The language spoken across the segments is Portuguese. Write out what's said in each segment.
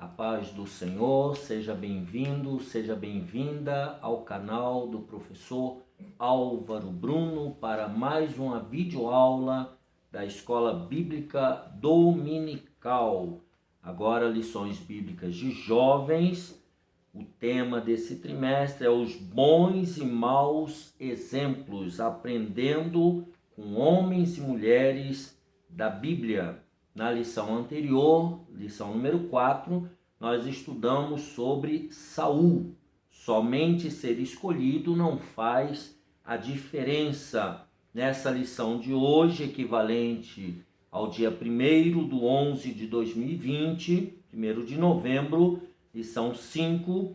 A paz do Senhor, seja bem-vindo, seja bem-vinda ao canal do professor Álvaro Bruno para mais uma videoaula da Escola Bíblica Dominical. Agora, lições bíblicas de jovens. O tema desse trimestre é os bons e maus exemplos, aprendendo com homens e mulheres da Bíblia. Na lição anterior, lição número 4, nós estudamos sobre Saul. Somente ser escolhido não faz a diferença. Nessa lição de hoje, equivalente ao dia 1º de 2020, 1º de novembro, lição 5,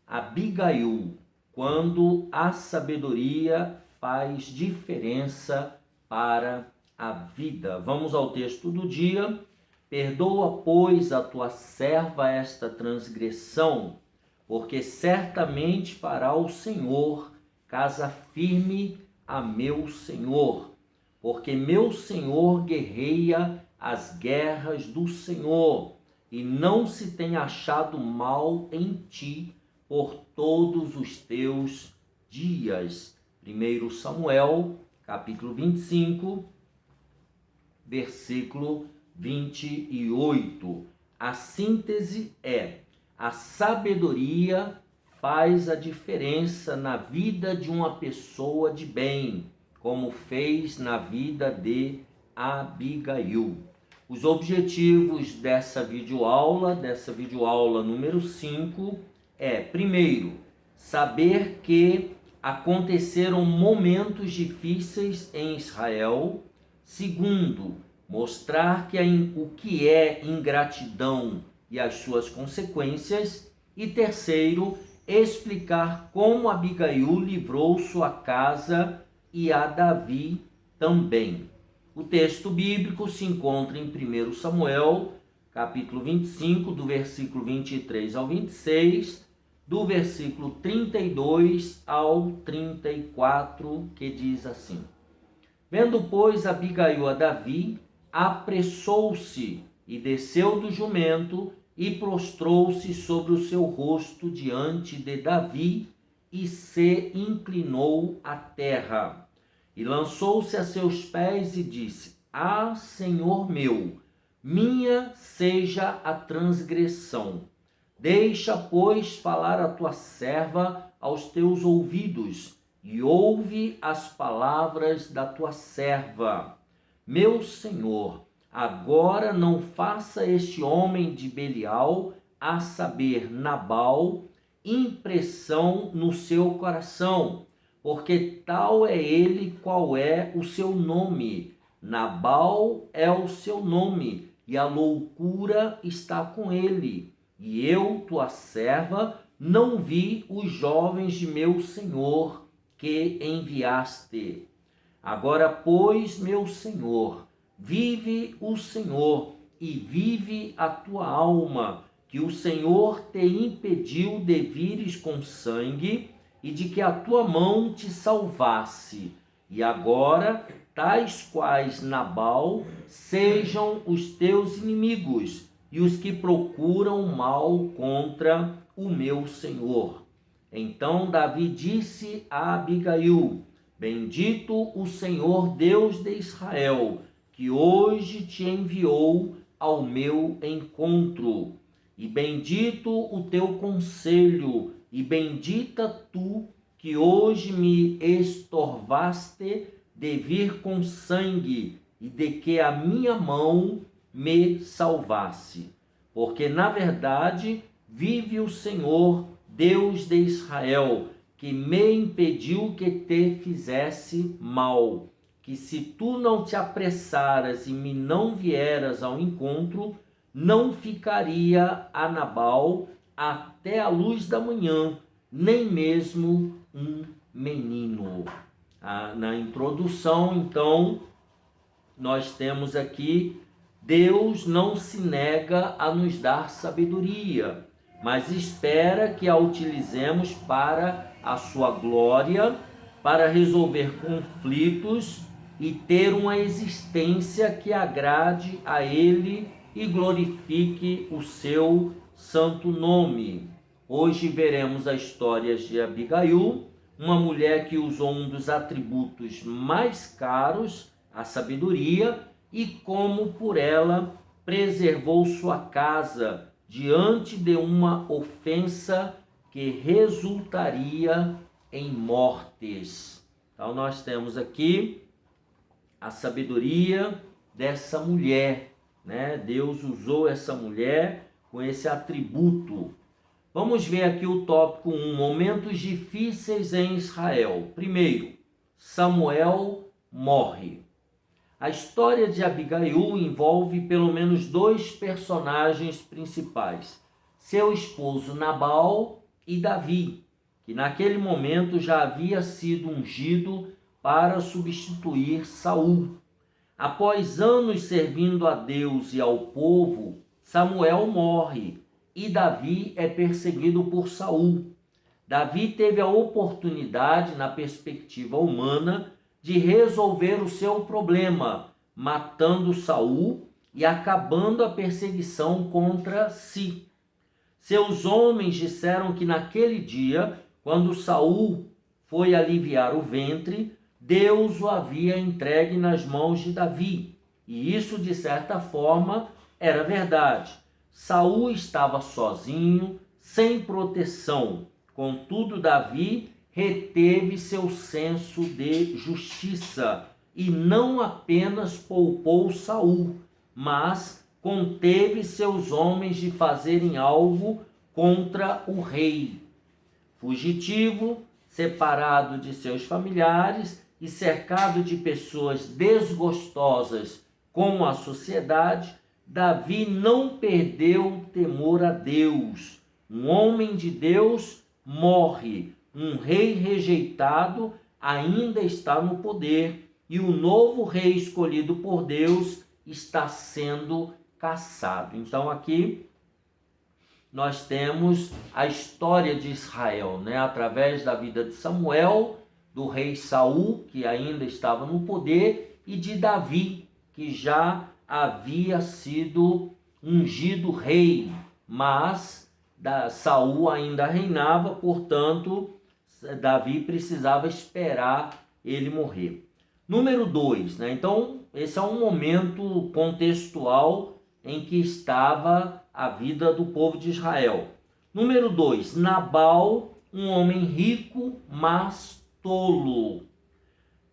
Abigail, quando a sabedoria faz diferença para a vida. Vamos ao texto do dia. Perdoa, pois, a tua serva esta transgressão, porque certamente fará o Senhor casa firme a meu Senhor, porque meu Senhor guerreia as guerras do Senhor, e não se tem achado mal em ti por todos os teus dias. 1 Samuel, capítulo 25, versículo 28. A síntese é: a sabedoria faz a diferença na vida de uma pessoa de bem, como fez na vida de Abigail. Os objetivos dessa videoaula número 5, primeiro, saber que aconteceram momentos difíceis em Israel. Segundo, mostrar o que é ingratidão e as suas consequências. E terceiro, explicar como Abigail livrou sua casa e a Davi também. O texto bíblico se encontra em 1 Samuel, capítulo 25, do versículo 23 ao 26, do versículo 32 ao 34, que diz assim: Vendo, pois, Abigail a Davi, apressou-se e desceu do jumento e prostrou-se sobre o seu rosto diante de Davi e se inclinou à terra. E lançou-se a seus pés e disse: Ah, Senhor meu, minha seja a transgressão. Deixa, pois, falar a tua serva aos teus ouvidos, e ouve as palavras da tua serva. Meu Senhor, agora não faça este homem de Belial, a saber, Nabal, impressão no seu coração, porque tal é ele qual é o seu nome. Nabal é o seu nome, e a loucura está com ele. E eu, tua serva, não vi os jovens de meu Senhor que enviaste. Agora, pois, meu Senhor, vive o Senhor e vive a tua alma, que o Senhor te impediu de vires com sangue e de que a tua mão te salvasse. E agora, tais quais Nabal, sejam os teus inimigos e os que procuram mal contra o meu Senhor. Então Davi disse a Abigail: Bendito o Senhor Deus de Israel, que hoje te enviou ao meu encontro. E bendito o teu conselho, e bendita tu que hoje me estorvaste de vir com sangue, e de que a minha mão me salvasse. Porque, na verdade, vive o Senhor, Deus de Israel, que me impediu que te fizesse mal, que se tu não te apressaras e me não vieras ao encontro, não ficaria a Nabal até a luz da manhã, nem mesmo um menino. Na introdução, então, nós temos aqui: Deus não se nega a nos dar sabedoria, mas espera que a utilizemos para a sua glória, para resolver conflitos e ter uma existência que agrade a Ele e glorifique o seu santo nome. Hoje veremos a história de Abigail, uma mulher que usou um dos atributos mais caros, a sabedoria, e como por ela preservou sua casa diante de uma ofensa que resultaria em mortes. Então nós temos aqui a sabedoria dessa mulher, né? Deus usou essa mulher com esse atributo. Vamos ver aqui o tópico 1, momentos difíceis em Israel. Primeiro, Samuel morre. A história de Abigail envolve pelo menos dois personagens principais, seu esposo Nabal e Davi, que naquele momento já havia sido ungido para substituir Saul. Após anos servindo a Deus e ao povo, Samuel morre e Davi é perseguido por Saul. Davi teve a oportunidade, na perspectiva humana, de resolver o seu problema, matando Saul e acabando a perseguição contra si. Seus homens disseram que naquele dia, quando Saul foi aliviar o ventre, Deus o havia entregue nas mãos de Davi. E isso, de certa forma, era verdade. Saul estava sozinho, sem proteção. Contudo, Davi reteve seu senso de justiça e não apenas poupou Saul, mas conteve seus homens de fazerem algo contra o rei. Fugitivo, separado de seus familiares e cercado de pessoas desgostosas com a sociedade, Davi não perdeu o temor a Deus. Um homem de Deus morre, um rei rejeitado ainda está no poder e o novo rei escolhido por Deus está sendo caçado. Então aqui nós temos a história de Israel, né? Através da vida de Samuel, do rei Saul, que ainda estava no poder, e de Davi, que já havia sido ungido rei, mas Saul ainda reinava, portanto, Davi precisava esperar ele morrer. Número 2, né? Então, esse é um momento contextual em que estava a vida do povo de Israel. Número 2, Nabal, um homem rico, mas tolo.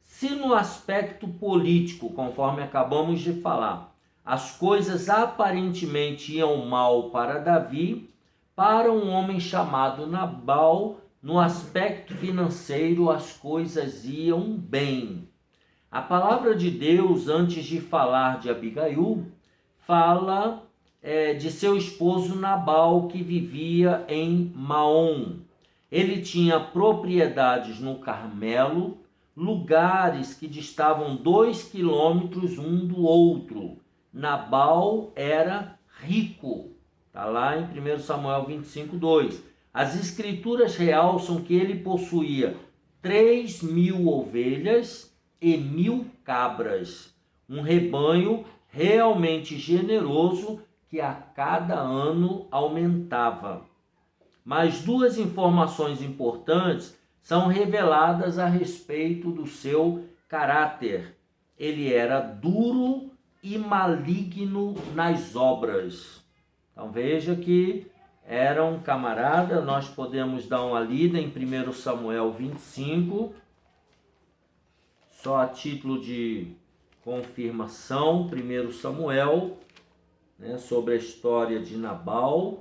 Se no aspecto político, conforme acabamos de falar, as coisas aparentemente iam mal para Davi, para um homem chamado Nabal, no aspecto financeiro, as coisas iam bem. A palavra de Deus, antes de falar de Abigail, fala de seu esposo Nabal, que vivia em Maom. Ele tinha propriedades no Carmelo, lugares que distavam 2 quilômetros um do outro. Nabal era rico. Está lá em 1 Samuel 25:2. As escrituras realçam que ele possuía 3.000 ovelhas e 1.000 cabras. Um rebanho realmente generoso que a cada ano aumentava. Mas duas informações importantes são reveladas a respeito do seu caráter. Ele era duro e maligno nas obras. Então veja que era um camarada. Nós podemos dar uma lida em 1 Samuel 25, só a título de confirmação, 1 Samuel, né, sobre a história de Nabal.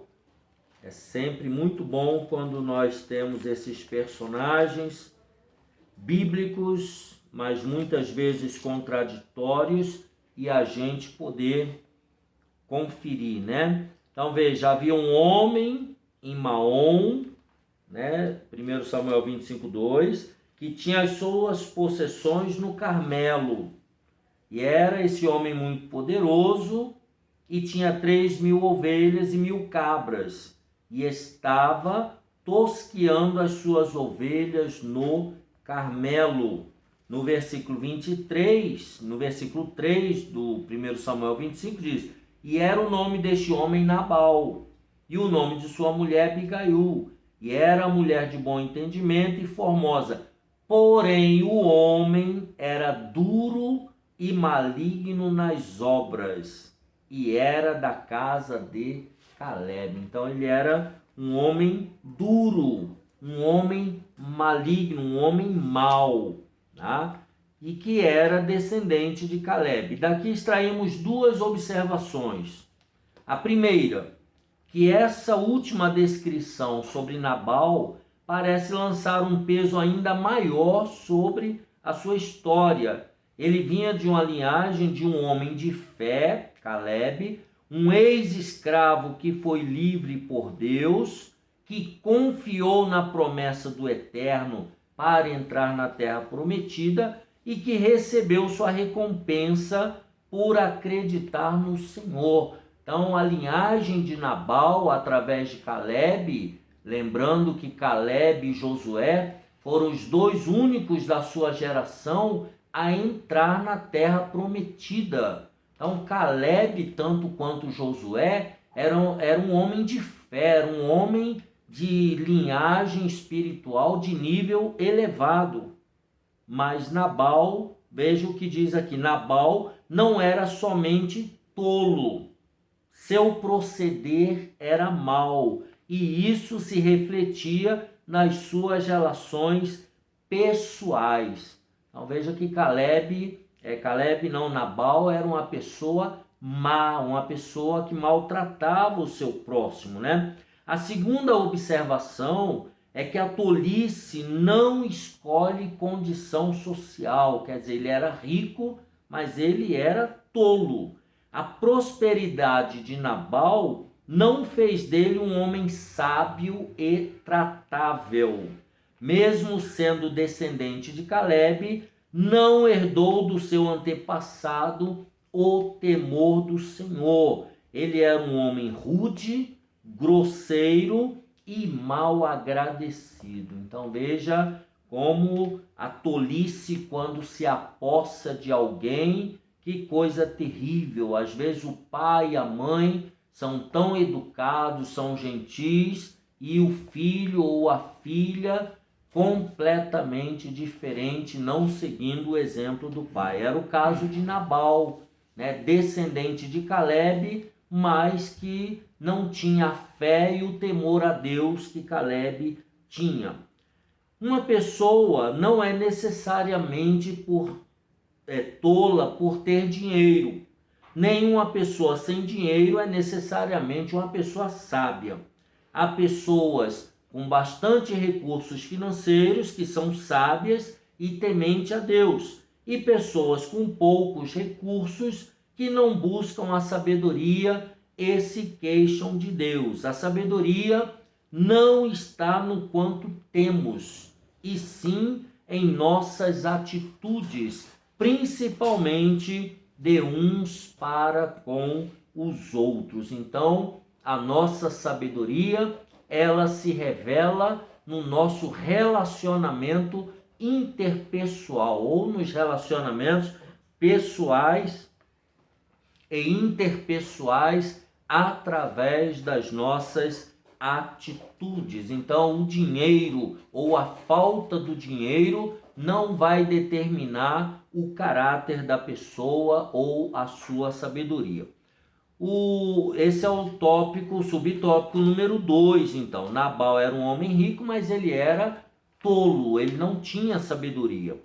É sempre muito bom quando nós temos esses personagens bíblicos, mas muitas vezes contraditórios, e a gente poder conferir, né? Então veja, havia um homem em Maom, né? 1 Samuel 25:2, que tinha as suas possessões no Carmelo. E era esse homem muito poderoso e tinha 3.000 ovelhas e 1.000 cabras. E estava tosqueando as suas ovelhas no Carmelo. No versículo 23, no versículo 3 do 1 Samuel 25 diz: e era o nome deste homem Nabal, e o nome de sua mulher Abigail, e era mulher de bom entendimento e formosa. Porém, o homem era duro e maligno nas obras, e era da casa de Calebe. Então, ele era um homem duro, um homem maligno, um homem mau, tá? E que era descendente de Calebe. Daqui extraímos duas observações. A primeira, que essa última descrição sobre Nabal parece lançar um peso ainda maior sobre a sua história. Ele vinha de uma linhagem de um homem de fé, Calebe, um ex-escravo que foi livre por Deus, que confiou na promessa do Eterno para entrar na terra prometida e que recebeu sua recompensa por acreditar no Senhor. Então, a linhagem de Nabal, através de Calebe, lembrando que Calebe e Josué foram os dois únicos da sua geração a entrar na terra prometida. Então, Calebe, tanto quanto Josué, era um homem de fé, era um homem de linhagem espiritual de nível elevado. Mas Nabal, veja o que diz aqui, Nabal não era somente tolo, seu proceder era mau, e isso se refletia nas suas relações pessoais. Então veja que Nabal era uma pessoa má, uma pessoa que maltratava o seu próximo, né? A segunda observação é que a tolice não escolhe condição social, quer dizer, ele era rico, mas ele era tolo. A prosperidade de Nabal não fez dele um homem sábio e tratável. Mesmo sendo descendente de Calebe, não herdou do seu antepassado o temor do Senhor. Ele era um homem rude, grosseiro e mal agradecido. Então veja como a tolice, quando se apossa de alguém, que coisa terrível. Às vezes o pai e a mãe são tão educados, são gentis, e o filho ou a filha completamente diferente, não seguindo o exemplo do pai. Era o caso de Nabal, né? Descendente de Calebe, mas que não tinha a fé e o temor a Deus que Calebe tinha. Uma pessoa não é necessariamente tola por ter dinheiro. Nenhuma pessoa sem dinheiro é necessariamente uma pessoa sábia. Há pessoas com bastante recursos financeiros que são sábias e temente a Deus, e pessoas com poucos recursos que não buscam a sabedoria e se queixam de Deus. A sabedoria não está no quanto temos, e sim em nossas atitudes, principalmente de uns para com os outros. Então, a nossa sabedoria, ela se revela no nosso relacionamento interpessoal, ou nos relacionamentos pessoais e interpessoais através das nossas atitudes. Então, o dinheiro ou a falta do dinheiro não vai determinar o caráter da pessoa ou a sua sabedoria. Esse é o subtópico número 2. Então, Nabal era um homem rico, mas ele era tolo, ele não tinha sabedoria.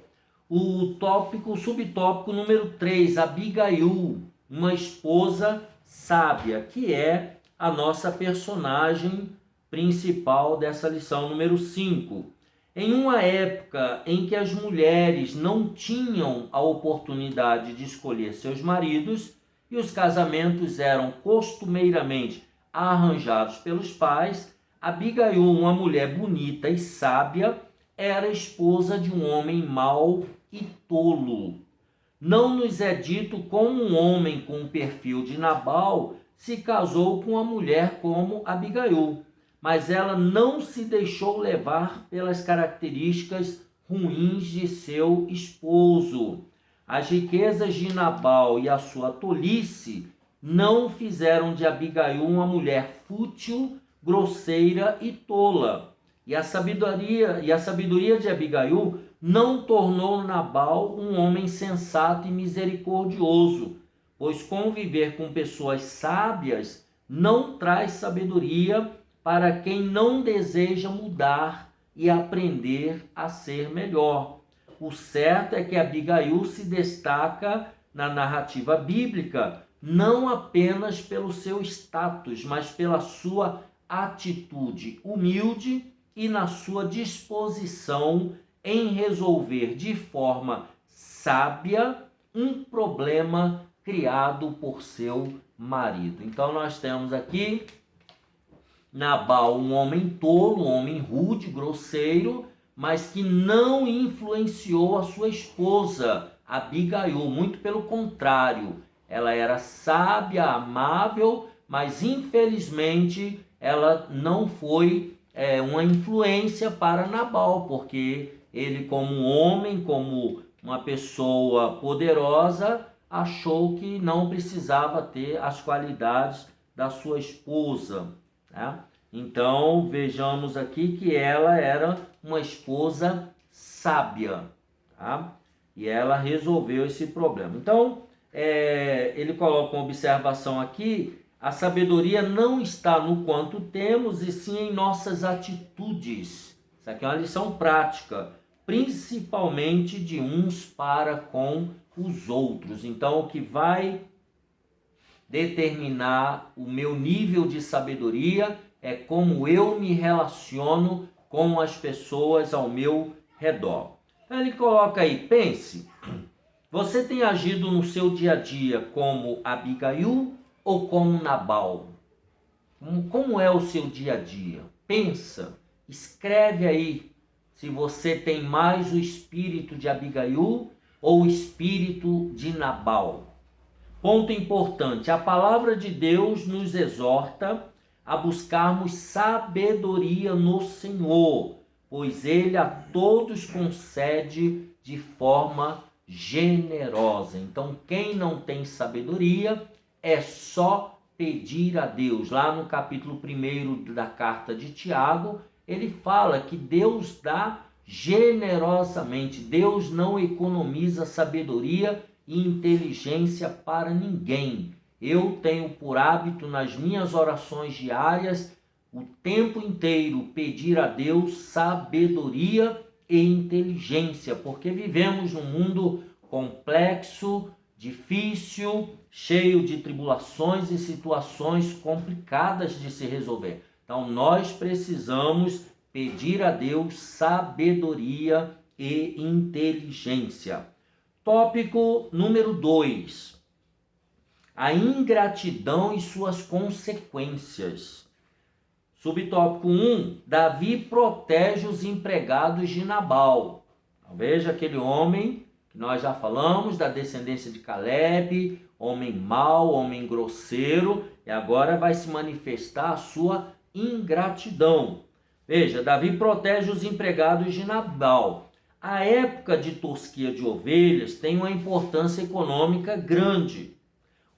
Subtópico número 3, Abigail, uma esposa sábia, que é a nossa personagem principal dessa lição número 5. Em uma época em que as mulheres não tinham a oportunidade de escolher seus maridos e os casamentos eram costumeiramente arranjados pelos pais, Abigail, uma mulher bonita e sábia, era esposa de um homem mau e tolo. Não nos é dito como um homem com o perfil de Nabal se casou com uma mulher como Abigail, mas ela não se deixou levar pelas características ruins de seu esposo. As riquezas de Nabal e a sua tolice não fizeram de Abigail uma mulher fútil, grosseira e tola. E a sabedoria de Abigail não tornou Nabal um homem sensato e misericordioso, pois conviver com pessoas sábias não traz sabedoria para quem não deseja mudar e aprender a ser melhor. O certo é que Abigail se destaca na narrativa bíblica não apenas pelo seu status, mas pela sua atitude humilde e na sua disposição em resolver de forma sábia um problema criado por seu marido. Então nós temos aqui Nabal, um homem tolo, um homem rude, grosseiro, mas que não influenciou a sua esposa, Abigail, muito pelo contrário. Ela era sábia, amável, mas infelizmente ela não foi uma influência para Nabal, porque ele, como homem, como uma pessoa poderosa, achou que não precisava ter as qualidades da sua esposa, né? Então vejamos aqui que ela era uma esposa sábia, tá? E ela resolveu esse problema. Então ele coloca uma observação aqui: a sabedoria não está no quanto temos, e sim em nossas atitudes. Isso aqui é uma lição prática, principalmente de uns para com os outros. Então, o que vai determinar o meu nível de sabedoria é como eu me relaciono com as pessoas ao meu redor. Então, ele coloca aí: pense, você tem agido no seu dia a dia como Abigail ou como Nabal? Como é o seu dia a dia? Pensa, escreve aí se você tem mais o espírito de Abigail ou o espírito de Nabal. Ponto importante: a palavra de Deus nos exorta a buscarmos sabedoria no Senhor, pois Ele a todos concede de forma generosa. Então, quem não tem sabedoria, é só pedir a Deus. Lá no capítulo 1 da carta de Tiago, ele fala que Deus dá generosamente. Deus não economiza sabedoria e inteligência para ninguém. Eu tenho por hábito, nas minhas orações diárias, o tempo inteiro pedir a Deus sabedoria e inteligência, porque vivemos num mundo complexo, difícil, cheio de tribulações e situações complicadas de se resolver. Então nós precisamos pedir a Deus sabedoria e inteligência. Tópico número 2. A ingratidão e suas consequências. Subtópico 1. Davi protege os empregados de Nabal. Então, veja aquele homem que nós já falamos, da descendência de Caleb, homem mau, homem grosseiro, e agora vai se manifestar a sua ingratidão. Veja, Davi protege os empregados de Nabal. A época de tosquia de ovelhas tem uma importância econômica grande.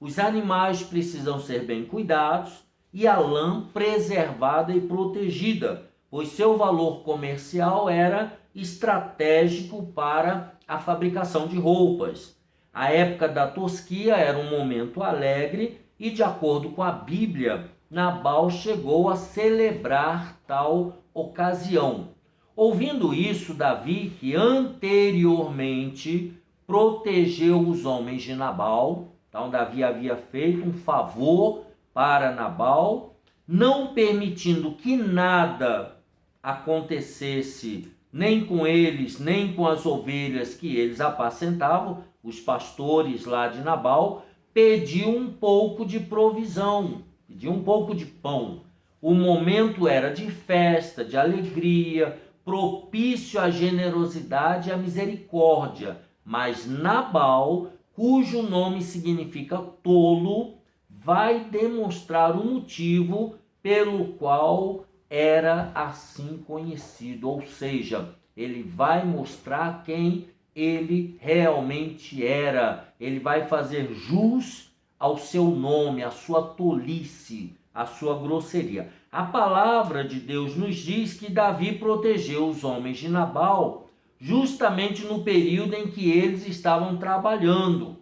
Os animais precisam ser bem cuidados e a lã preservada e protegida, pois seu valor comercial era estratégico para a fabricação de roupas. A época da tosquia era um momento alegre e, de acordo com a Bíblia, Nabal chegou a celebrar tal ocasião. Ouvindo isso, Davi, que anteriormente protegeu os homens de Nabal, então Davi havia feito um favor para Nabal, não permitindo que nada acontecesse nem com eles, nem com as ovelhas que eles apacentavam, os pastores lá de Nabal, pediu um pouco de provisão, pediu um pouco de pão. O momento era de festa, de alegria, propício à generosidade e à misericórdia, mas Nabal, cujo nome significa tolo, vai demonstrar o motivo pelo qual era assim conhecido, ou seja, ele vai mostrar quem ele realmente era. Ele vai fazer jus ao seu nome, à sua tolice, à sua grosseria. A palavra de Deus nos diz que Davi protegeu os homens de Nabal justamente no período em que eles estavam trabalhando.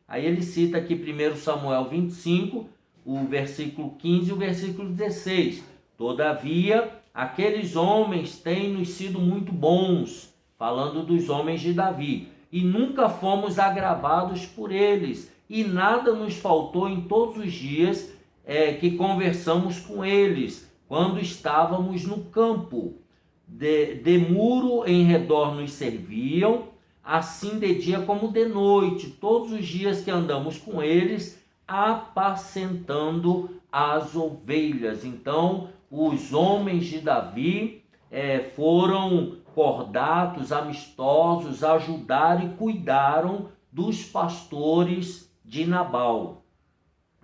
Aí ele cita aqui 1 Samuel 25, o versículo 15 e o versículo 16. Todavia, aqueles homens têm nos sido muito bons, falando dos homens de Davi, e nunca fomos agravados por eles, e nada nos faltou em todos os dias que conversamos com eles, quando estávamos no campo. De muro em redor nos serviam, assim de dia como de noite, todos os dias que andamos com eles, apacentando as ovelhas. Então, os homens de Davi foram cordatos, amistosos, ajudaram e cuidaram dos pastores de Nabal,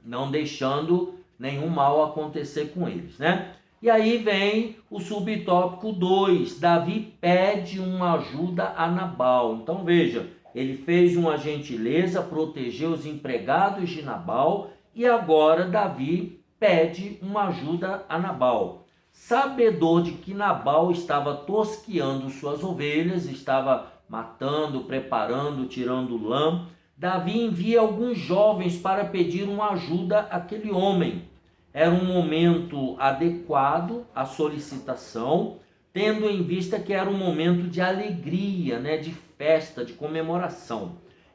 não deixando nenhum mal acontecer com eles, né? E aí vem o subtópico 2, Davi pede uma ajuda a Nabal. Então veja, ele fez uma gentileza, protegeu os empregados de Nabal, e agora Davi pede uma ajuda a Nabal. Sabedor de que Nabal estava tosqueando suas ovelhas, estava matando, preparando, tirando lã, Davi envia alguns jovens para pedir uma ajuda àquele homem. Era um momento adequado à solicitação, tendo em vista que era um momento de alegria, de festa, de comemoração.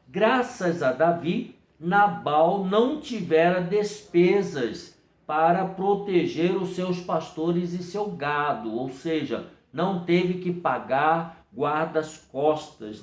Graças a Davi, Nabal não tivera despesas para proteger os seus pastores e seu gado, ou seja, não teve que pagar guardas-costas,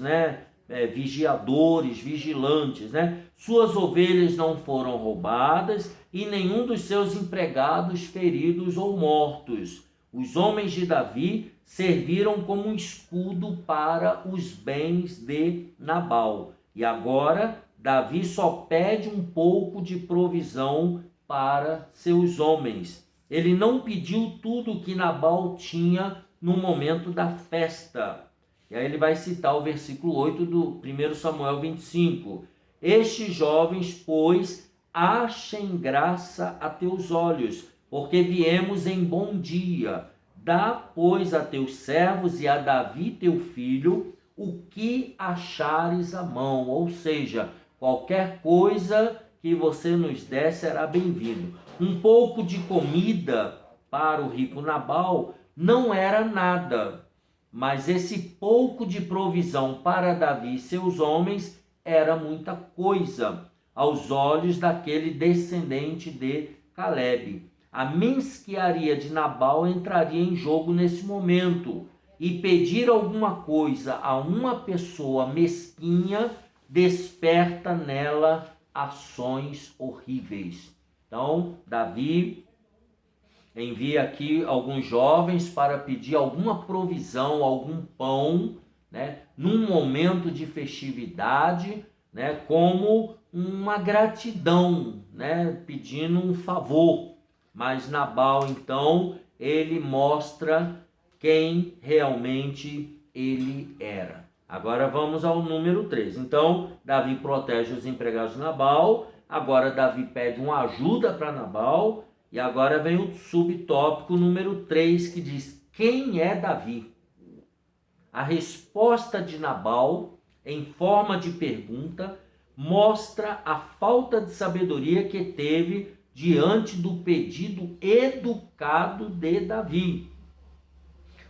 vigiadores, vigilantes, Suas ovelhas não foram roubadas e nenhum dos seus empregados feridos ou mortos. Os homens de Davi serviram como um escudo para os bens de Nabal. E agora, Davi só pede um pouco de provisão para seus homens. Ele não pediu tudo que Nabal tinha no momento da festa. E aí ele vai citar o versículo 8 do 1 Samuel 25. Estes jovens, pois, achem graça a teus olhos, porque viemos em bom dia. Dá, pois, a teus servos e a Davi teu filho o que achares à mão. Ou seja, qualquer coisa que você nos der será bem-vindo. Um pouco de comida para o rico Nabal não era nada, mas esse pouco de provisão para Davi e seus homens era muita coisa aos olhos daquele descendente de Calebe. A mesquinharia de Nabal entraria em jogo nesse momento, e pedir alguma coisa a uma pessoa mesquinha desperta nela ações horríveis. Então, Davi envia aqui alguns jovens para pedir alguma provisão, algum pão, num momento de festividade, como uma gratidão, pedindo um favor. Mas Nabal, então, ele mostra quem realmente ele era. Agora vamos ao número 3. Então, Davi protege os empregados de Nabal. Agora Davi pede uma ajuda para Nabal. E agora vem o subtópico número 3, que diz: quem é Davi? A resposta de Nabal, em forma de pergunta, mostra a falta de sabedoria que teve diante do pedido educado de Davi.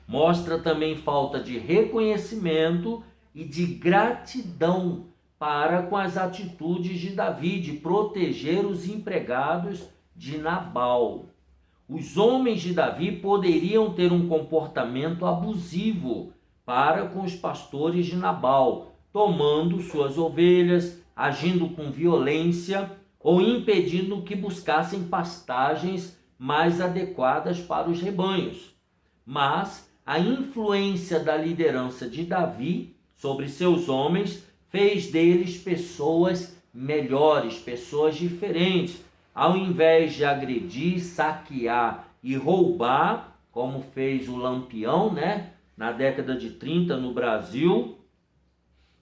Mostra também falta de reconhecimento e de gratidão para com as atitudes de Davi, de proteger os empregados de Nabal. Os homens de Davi poderiam ter um comportamento abusivo para com os pastores de Nabal, tomando suas ovelhas, agindo com violência ou impedindo que buscassem pastagens mais adequadas para os rebanhos. Mas a influência da liderança de Davi sobre seus homens fez deles pessoas melhores, pessoas diferentes. Ao invés de agredir, saquear e roubar, como fez o Lampião, na década de 30 no Brasil,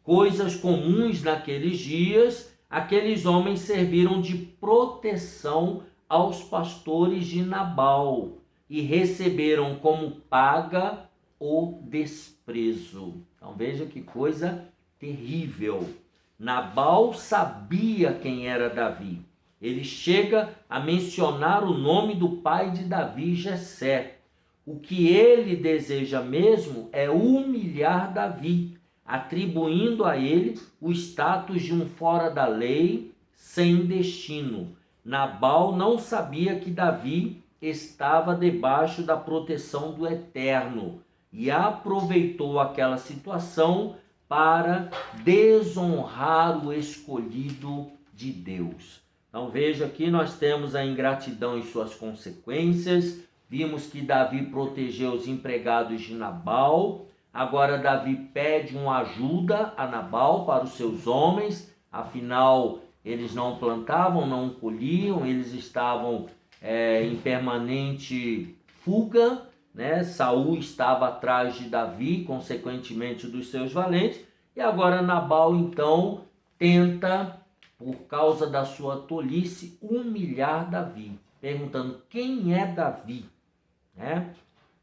coisas comuns naqueles dias, aqueles homens serviram de proteção aos pastores de Nabal e receberam como paga o desprezo. Então veja que coisa terrível. Nabal sabia quem era Davi. Ele chega a mencionar o nome do pai de Davi, Jessé. O que ele deseja mesmo é humilhar Davi, atribuindo a ele o status de um fora da lei, sem destino. Nabal não sabia que Davi estava debaixo da proteção do Eterno e aproveitou aquela situação para desonrar o escolhido de Deus. Então veja aqui, nós temos a ingratidão e suas consequências. Vimos que Davi protegeu os empregados de Nabal. Agora Davi pede uma ajuda a Nabal para os seus homens. Afinal, eles não plantavam, não colhiam, eles estavam em permanente fuga, né? Saul estava atrás de Davi, consequentemente dos seus valentes. E agora Nabal então tenta, por causa da sua tolice, humilhar Davi, perguntando quem é Davi, né?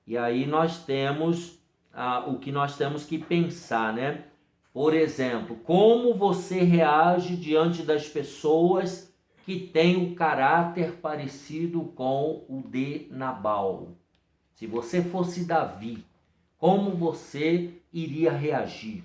E aí nós temos o que nós temos que pensar, né? Por exemplo, como você reage diante das pessoas que têm o caráter parecido com o de Nabal? Se você fosse Davi, como você iria reagir?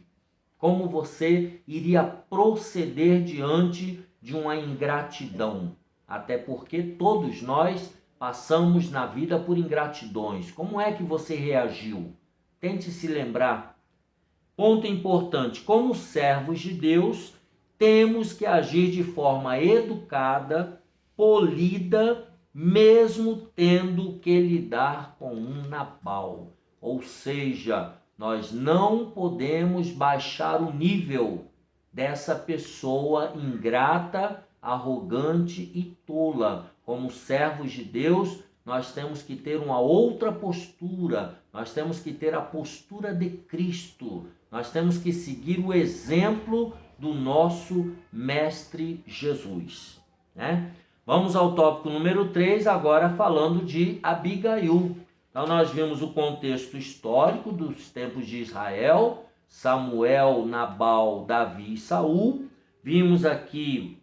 Como você iria proceder diante de uma ingratidão? Até porque todos nós passamos na vida por ingratidões. Como é que você reagiu? Tente se lembrar. Ponto importante: como servos de Deus, temos que agir de forma educada, polida, mesmo tendo que lidar com um Nabal. Ou seja, nós não podemos baixar o nível dessa pessoa ingrata, arrogante e tola. Como servos de Deus, nós temos que ter uma outra postura. Nós temos que ter a postura de Cristo. Nós temos que seguir o exemplo do nosso Mestre Jesus, né? Vamos ao tópico número 3, agora falando de Abigail. Então nós vimos o contexto histórico dos tempos de Israel, Samuel, Nabal, Davi e Saul. Vimos aqui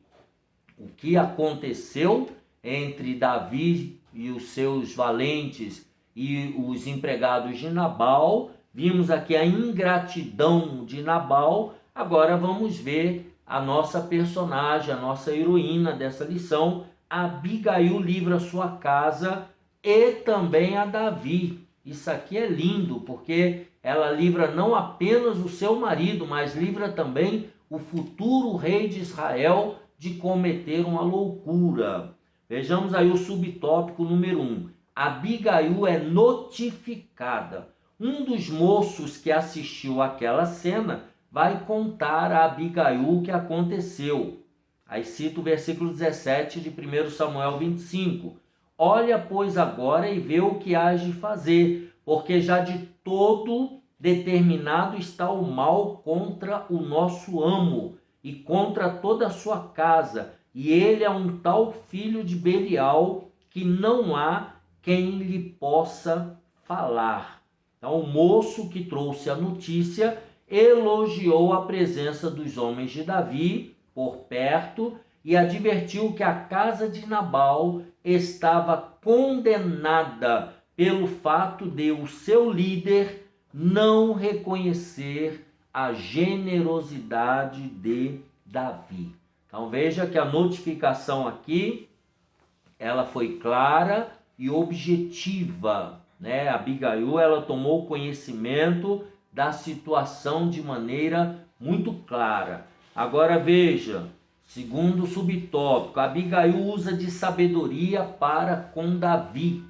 o que aconteceu entre Davi e os seus valentes e os empregados de Nabal. Vimos aqui a ingratidão de Nabal. Agora vamos ver a nossa personagem, a nossa heroína dessa lição. Abigail livra sua casa e também a Davi. Isso aqui é lindo, porque ela livra não apenas o seu marido, mas livra também o futuro rei de Israel de cometer uma loucura. Vejamos aí o subtópico número 1. Abigail é notificada. Um dos moços que assistiu àquela cena vai contar a Abigail o que aconteceu. Aí cita o versículo 17 de 1 Samuel 25. Olha, pois, agora e vê o que hás de fazer, porque já de todo determinado está o mal contra o nosso amo e contra toda a sua casa, e ele é um tal filho de Belial que não há quem lhe possa falar. Então, o moço que trouxe a notícia elogiou a presença dos homens de Davi por perto e advertiu que a casa de Nabal estava condenada pelo fato de o seu líder não reconhecer a generosidade de Davi. Então veja que a notificação aqui, ela foi clara e objetiva, né? Abigail, ela tomou conhecimento da situação de maneira muito clara. Agora veja, segundo o subtópico, Abigail usa de sabedoria para com Davi.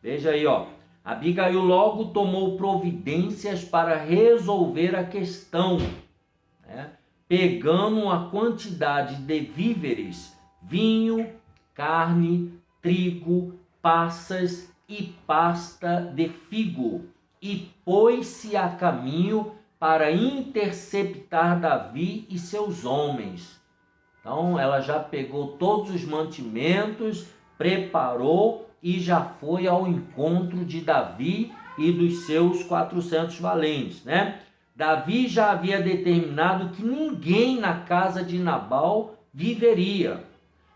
Veja aí, ó. Abigail logo tomou providências para resolver a questão, né? Pegando uma quantidade de víveres, vinho, carne, trigo, passas e pasta de figo, e pôs-se a caminho para interceptar Davi e seus homens. Então ela já pegou todos os mantimentos, preparou e já foi ao encontro de Davi e dos seus 400 valentes, né? Davi já havia determinado que ninguém na casa de Nabal viveria.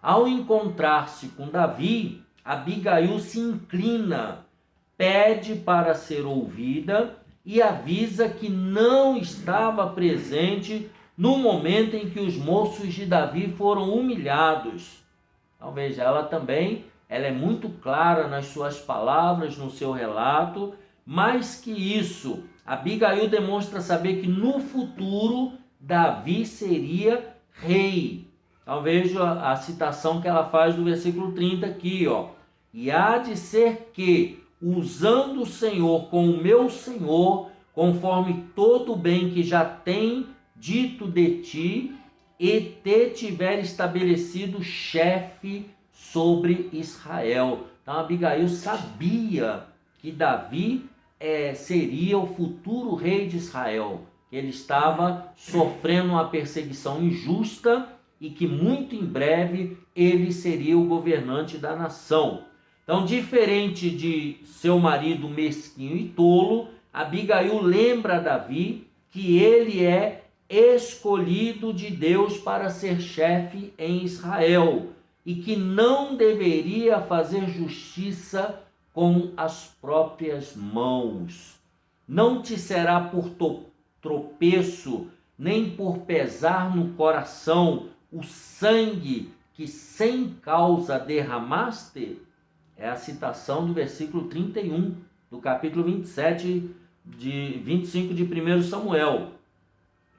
Ao encontrar-se com Davi, Abigail se inclina, pede para ser ouvida e avisa que não estava presente no momento em que os moços de Davi foram humilhados. Então veja, ela é muito clara nas suas palavras, no seu relato. Mais que isso, Abigail demonstra saber que no futuro Davi seria rei. Então veja a citação que ela faz do versículo 30 aqui, ó. E há de ser que, usando o Senhor com o meu Senhor, conforme todo o bem que já tem dito de ti, e te tiver estabelecido chefe sobre Israel. Então Abigail sabia que Davi seria o futuro rei de Israel, que ele estava sofrendo uma perseguição injusta e que muito em breve ele seria o governante da nação. Então, diferente de seu marido mesquinho e tolo, Abigail lembra a Davi que ele é escolhido de Deus para ser chefe em Israel e que não deveria fazer justiça com as próprias mãos. Não te será por tropeço, nem por pesar no coração o sangue que sem causa derramaste? É a citação do versículo 31 do capítulo 25 de 1 Samuel.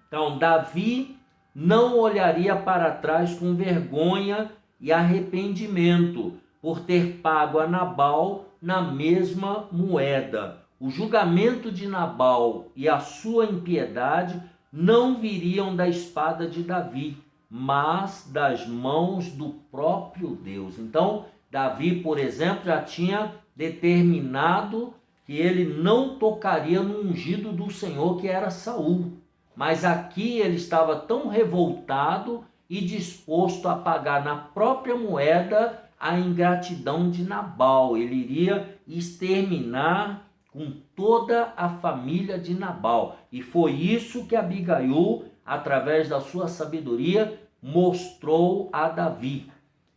Então, Davi não olharia para trás com vergonha e arrependimento por ter pago a Nabal na mesma moeda. O julgamento de Nabal e a sua impiedade não viriam da espada de Davi, mas das mãos do próprio Deus. Então, Davi, por exemplo, já tinha determinado que ele não tocaria no ungido do Senhor, que era Saul. Mas aqui ele estava tão revoltado e disposto a pagar na própria moeda a ingratidão de Nabal. Ele iria exterminar com toda a família de Nabal. E foi isso que Abigail, através da sua sabedoria, mostrou a Davi.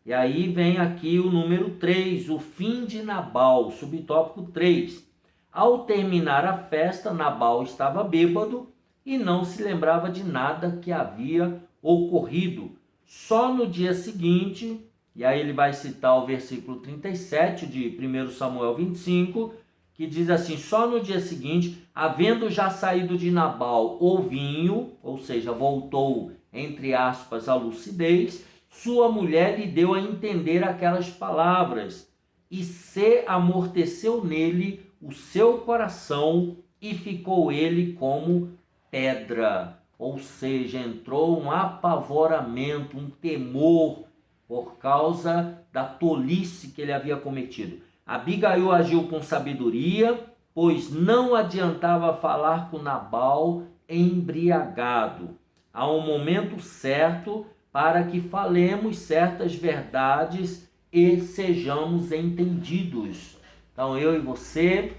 E aí vem aqui o número 3, o fim de Nabal, subtópico 3. Ao terminar a festa, Nabal estava bêbado e não se lembrava de nada que havia ocorrido. Só no dia seguinte, e aí ele vai citar o versículo 37 de 1 Samuel 25, que diz assim: só no dia seguinte, havendo já saído de Nabal o vinho, ou seja, voltou, entre aspas, à lucidez, sua mulher lhe deu a entender aquelas palavras, e se amorteceu nele o seu coração, e ficou ele como pedra. Ou seja, entrou um apavoramento, um temor, por causa da tolice que ele havia cometido. Abigail agiu com sabedoria, pois não adiantava falar com Nabal embriagado. Há um momento certo para que falemos certas verdades e sejamos entendidos. Então eu e você,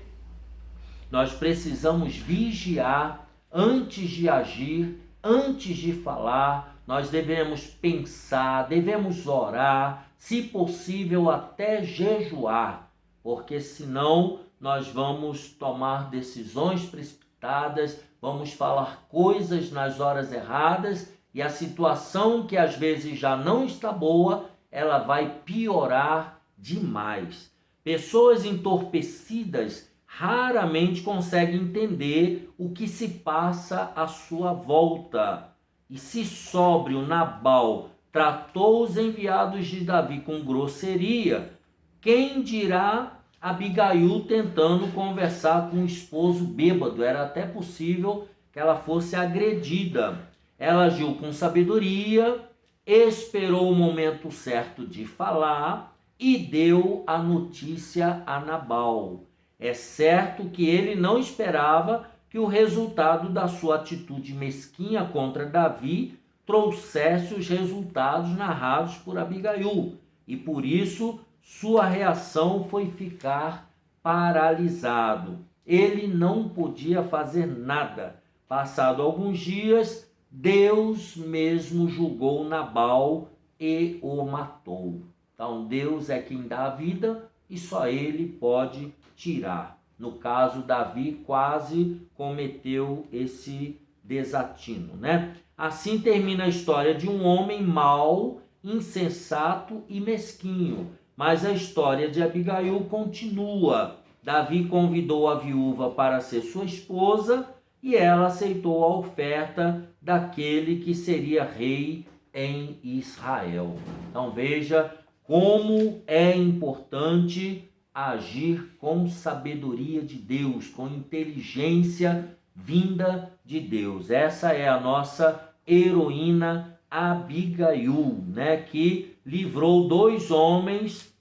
nós precisamos vigiar antes de agir, antes de falar. Nós devemos pensar, devemos orar, se possível até jejuar, porque senão nós vamos tomar decisões precipitadas, vamos falar coisas nas horas erradas e a situação que às vezes já não está boa, ela vai piorar demais. Pessoas entorpecidas raramente conseguem entender o que se passa à sua volta. E se sóbrio Nabal tratou os enviados de Davi com grosseria, quem dirá Abigail tentando conversar com o esposo bêbado? Era até possível que ela fosse agredida. Ela agiu com sabedoria, esperou o momento certo de falar e deu a notícia a Nabal. É certo que ele não esperava que o resultado da sua atitude mesquinha contra Davi trouxesse os resultados narrados por Abigail. E por isso sua reação foi ficar paralisado. Ele não podia fazer nada. Passado alguns dias, Deus mesmo julgou Nabal e o matou. Então Deus é quem dá a vida e só ele pode tirar. No caso, Davi quase cometeu esse desatino, né? Assim termina a história de um homem mau, insensato e mesquinho. Mas a história de Abigail continua. Davi convidou a viúva para ser sua esposa e ela aceitou a oferta daquele que seria rei em Israel. Então veja como é importante agir com sabedoria de Deus, com inteligência vinda de Deus. Essa é a nossa heroína Abigail, né, que livrou 2 homens,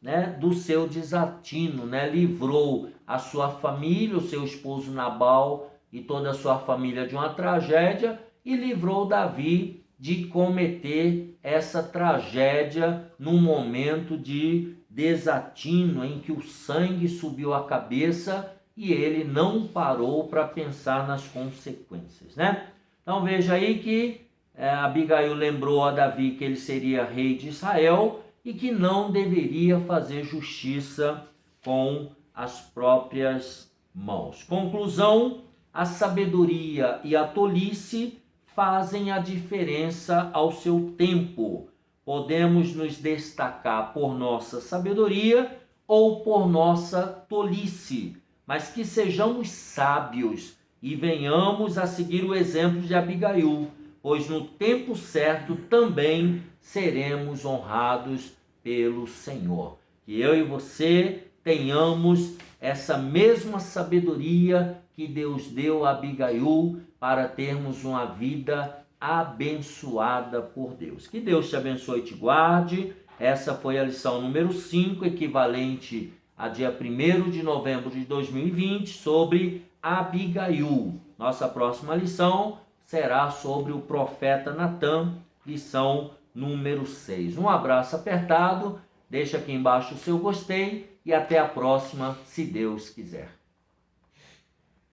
né, do seu desatino, né, livrou a sua família, o seu esposo Nabal e toda a sua família de uma tragédia e livrou Davi de cometer essa tragédia num momento de desatino em que o sangue subiu a cabeça e ele não parou para pensar nas consequências, né? Então veja aí que Abigail lembrou a Davi que ele seria rei de Israel e que não deveria fazer justiça com as próprias mãos. Conclusão: a sabedoria e a tolice fazem a diferença ao seu tempo. Podemos nos destacar por nossa sabedoria ou por nossa tolice, mas que sejamos sábios e venhamos a seguir o exemplo de Abigail, pois no tempo certo também seremos honrados pelo Senhor. Que eu e você tenhamos essa mesma sabedoria que Deus deu a Abigail para termos uma vida abençoada por Deus. Que Deus te abençoe e te guarde. Essa foi a lição número 5, equivalente a dia 1º de novembro de 2020, sobre Abigail. Nossa próxima lição será sobre o profeta Natã, lição número 6. Um abraço apertado, deixa aqui embaixo o seu gostei e até a próxima, se Deus quiser.